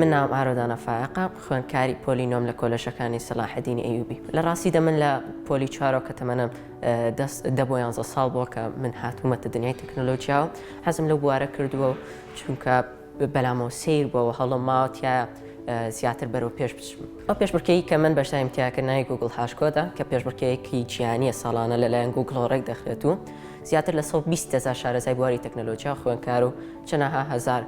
من نام ئارۆدانە فایقە خوێندکاری پۆلینۆم لە کۆلەژەکانی سەلاحەدینی ئەیوبی لە ڕاستیدا من لە پۆلی چوارەوە کە تەمەنم 10 بۆ 11 ساڵ بووە کە من هاتوومەتە دنیای تەکنۆلۆژیاوە حەزم لەو بوارە کردووە چونکە بەلامەوە سیر بووەوە هەڵم ماوەتیایە زیاتر بەرەوە پێش بچم. ئەو پێشبڕکێی کە من بەشدایم تیاکردنەوەی گوگل هاشکۆدا کە پێشبڕکەیەکی جیهانیە ساڵانە لەلایەن گوگڵ ڕێک دەخرێت و زیاتر لە 120,000 شارەزای بواری تەکنۆلۆژیا خوێندکار و چەندەها هەزار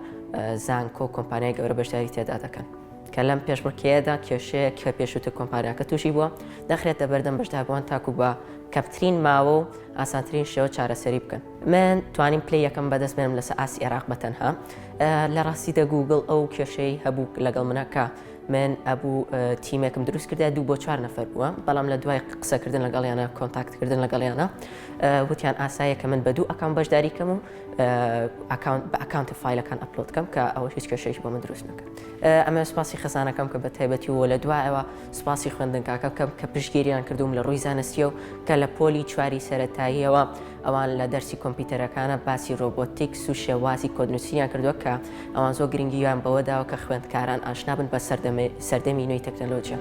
زانکۆ کۆمپانیای گەورە بەشداری تێدا دەکەن کە لەم پێشبڕکێیەدا کێشەیە کە پێشووتە کۆمپانیاکە تووشی بووە دەخرێتە بەردەم بەشداربووان تاکو بە کەمترین ماوە و ئاسانترین شێوە چارەسەری بکەن. من توانیم پلی یەکەم بەدەست بێنم لەسەر ئاسی عێراق بەتەنها لە ڕاستیدا گوگڵ ئەو کێشەی هەبوو لەگەڵ منە کە من ئەبوو تیمێکم دروست کردە 2 بۆ 4 نەفەر بووە بەڵام لە دوای قسەکردن لەگەڵیانە کۆنتاکتکردن لەگەڵیانە وتیان ئاسایە کە من بە 2 ئەکاونت بەشداری کەم و بە ئەکاونتە فایلەکان ئەپلۆد کەم کە ئەوە هیچ کێشەیەکی بۆ من دروست نەکەن. ئەمە سوپاسی خەزانەکەم کە بە تایبەتیەوە لە دوایەوە سوپاسی خوێندنگاکە کەم کە پشتگیریان کردوم لە ڕووی زانستیە و کە لە پۆلی چواری سەرەتاییەوە ئەوان لە دەرسی کۆمپیوتەرەکانە باسی ڕۆبۆتیکس و شێوازی کۆدنووسیان کردووە کە ئەوان زۆر گرنگییان بەوەداوە کە خوێندکاران ئاشنا بن بە سەردەمی نوێی تەکنۆلۆژیا.